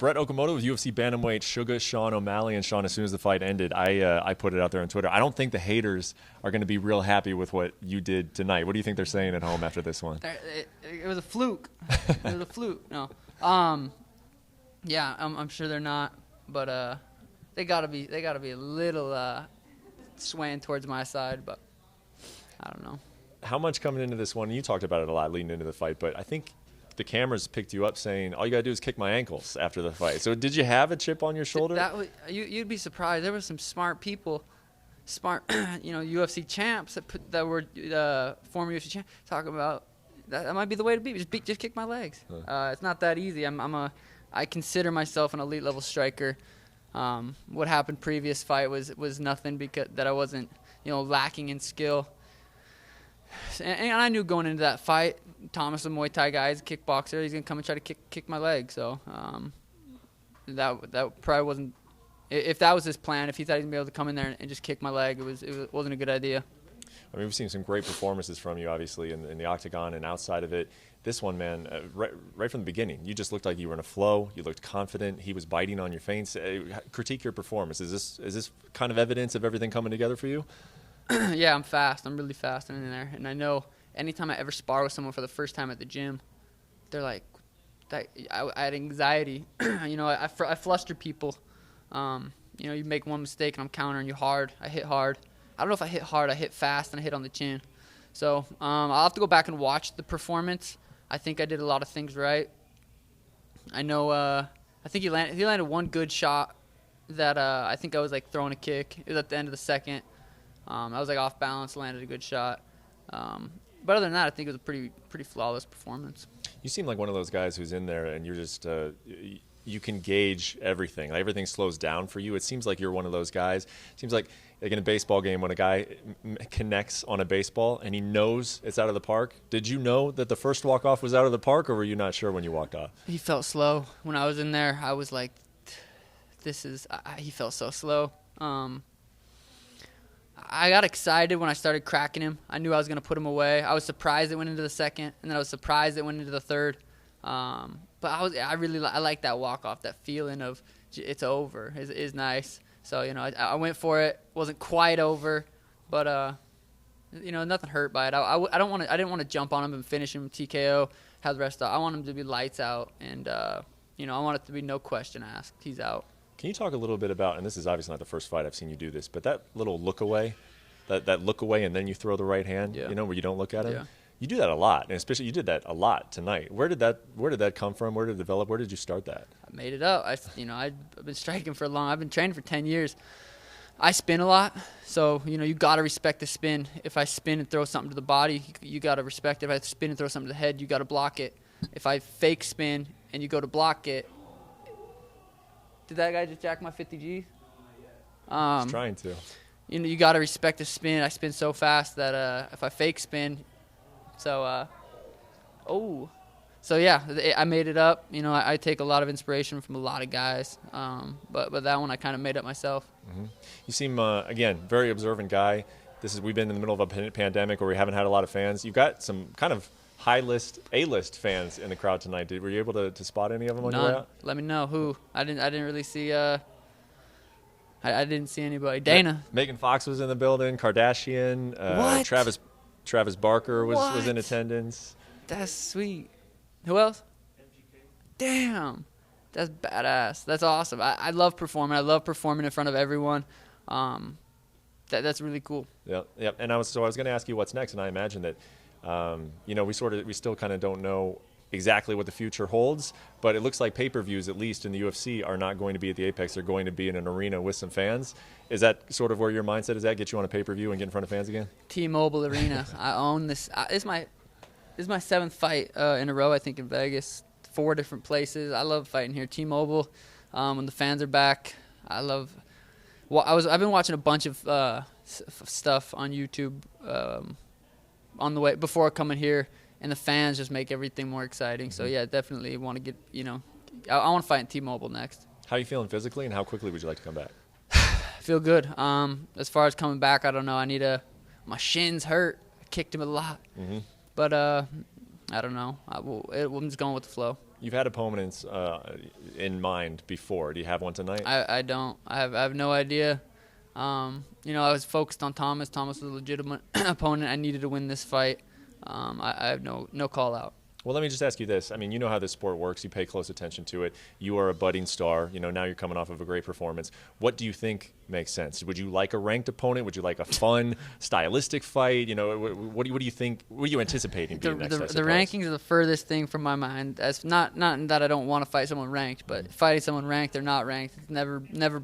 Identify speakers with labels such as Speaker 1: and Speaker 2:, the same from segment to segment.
Speaker 1: Brett Okamoto with UFC bantamweight Sugar Sean O'Malley. And Sean, as soon as the fight ended, I put it out there on Twitter. I don't think the haters are going to be real happy with what you did tonight. What do you think they're saying at home after this one?
Speaker 2: It was a fluke. It was a fluke. No. Yeah, I'm sure they're not, but they gotta be a little swaying towards my side, but I don't know.
Speaker 1: How much coming into this one? You talked about it a lot leading into the fight, but I think the cameras picked you up saying all you gotta do is kick my ankles after the fight. So did you have a chip on your shoulder?
Speaker 2: You'd be surprised. There were some smart people, UFC champs that were former UFC champs talking about that might be the way to be. Just kick my legs. It's not that easy. I consider myself an elite level striker. What happened previous fight was nothing because that I wasn't lacking in skill. And I knew going into that fight, Thomas, a Muay Thai guy, is a kickboxer. He's gonna come and try to kick my leg. So that probably wasn't. If that was his plan, if he thought he was gonna be able to come in there and just kick my leg, it wasn't a good idea.
Speaker 1: I mean, we've seen some great performances from you, obviously, in the octagon and outside of it. This one, man, right from the beginning, you just looked like you were in a flow. You looked confident. He was biting on your feints. Critique your performance. Is this kind of evidence of everything coming together for you?
Speaker 2: Yeah, I'm fast. I'm really fast in there. And I know anytime I ever spar with someone for the first time at the gym, they're like, I had anxiety. I fluster people. You make one mistake and I'm countering you hard. I hit hard. I don't know if I hit hard. I hit fast and I hit on the chin. So I'll have to go back and watch the performance. I think I did a lot of things right. I know. I think he landed one good shot that I think I was like throwing a kick. It was at the end of the second. I was like off balance, landed a good shot. But other than that, I think it was a pretty flawless performance.
Speaker 1: You seem like one of those guys who's in there and you're just you can gauge everything. Like everything slows down for you. It seems like you're one of those guys. It seems like in a baseball game when a guy connects on a baseball and he knows it's out of the park. Did you know that the first walk-off was out of the park, or were you not sure when you walked off?
Speaker 2: He felt slow. When I was in there, I was like, he felt so slow. I got excited when I started cracking him. I knew I was going to put him away. I was surprised it went into the second, and then I was surprised it went into the third. But I like that walk-off. That feeling of it's over is nice. So, I went for it. Wasn't quite over, but, nothing hurt by it. I didn't want to jump on him and finish him TKO, have the rest out. I want him to be lights out, and, I want it to be no question asked. He's out.
Speaker 1: Can you talk a little bit about, and this is obviously not the first fight I've seen you do this, but that little look away, that look away and then you throw the right hand, where you don't look at him? Yeah. You do that a lot, and especially you did that a lot tonight. Where did that come from? Where did it develop? Where did you start that?
Speaker 2: I made it up. I've been striking for I've been training for 10 years. I spin a lot, so you got to respect the spin. If I spin and throw something to the body, you got to respect it. If I spin and throw something to the head, you got to block it. If I fake spin and you go to block it, did that guy just jack my 50 Gs?
Speaker 1: He's trying to.
Speaker 2: You got to respect the spin. I spin so fast that if I fake spin. So yeah, I made it up. I take a lot of inspiration from a lot of guys, but that one I kind of made up myself.
Speaker 1: Mm-hmm. You seem again very observant guy. We've been in the middle of a pandemic where we haven't had a lot of fans. You've got some kind of A-list fans in the crowd tonight. Were you able to spot any of them on your way out?
Speaker 2: Let me know who. I didn't really see. I didn't see anybody. Dana.
Speaker 1: Megan Fox was in the building. Kardashian.
Speaker 2: What?
Speaker 1: Travis Barker was in attendance.
Speaker 2: That's sweet. Who else? Damn. That's badass. That's awesome. I love performing. I love performing in front of everyone. That's really cool.
Speaker 1: Yep. And I was going to ask you what's next, and I imagine that we still kind of don't know exactly what the future holds, but it looks like pay-per-views, at least in the UFC, are not going to be at the Apex. They're going to be in an arena with some fans. Is that sort of where your mindset is at? Get you on a pay-per-view and get in front of fans again?
Speaker 2: T-Mobile Arena. I own this. This is my 7th fight in a row, I think, in Vegas. 4 different places. I love fighting here. T-Mobile, when the fans are back. I've been watching a bunch of stuff on YouTube on the way before coming here, and the fans just make everything more exciting. So yeah, definitely want to get I want to fight in T-Mobile next.
Speaker 1: How are you feeling physically, and how quickly would you like to come back?
Speaker 2: I feel good. As far as coming back, I don't know. My shins hurt. I kicked him a lot, but I don't know. I'm just going with the flow.
Speaker 1: You've had opponents in mind before. Do you have one tonight?
Speaker 2: I don't. I have no idea. You know, I was focused on Thomas. Thomas was a legitimate opponent. I needed to win this fight. I have no call out.
Speaker 1: Well, let me just ask you this. I mean, you know how this sport works. You pay close attention to it. You are a budding star. You know, now you're coming off of a great performance. What do you think makes sense? Would you like a ranked opponent? Would you like a fun, stylistic fight? You know, what do you think? What are you anticipating being next?
Speaker 2: The rankings are the furthest thing from my mind. As not that I don't want to fight someone ranked, but fighting someone ranked or not ranked, it's never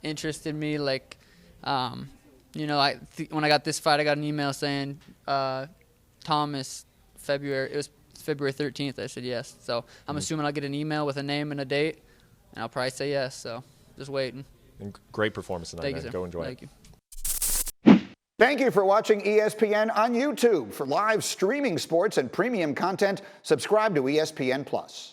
Speaker 2: interested me. Like, you know, when I got this fight, I got an email saying Thomas February. It was February 13th. I said yes. So I'm assuming I'll get an email with a name and a date, and I'll probably say yes. So just waiting.
Speaker 1: And great performance tonight,
Speaker 2: Thank
Speaker 1: man.
Speaker 2: You, sir.
Speaker 1: Go enjoy
Speaker 2: Thank
Speaker 1: it.
Speaker 2: you.
Speaker 3: Thank you for watching ESPN on YouTube. For live streaming sports and premium content, subscribe to ESPN+.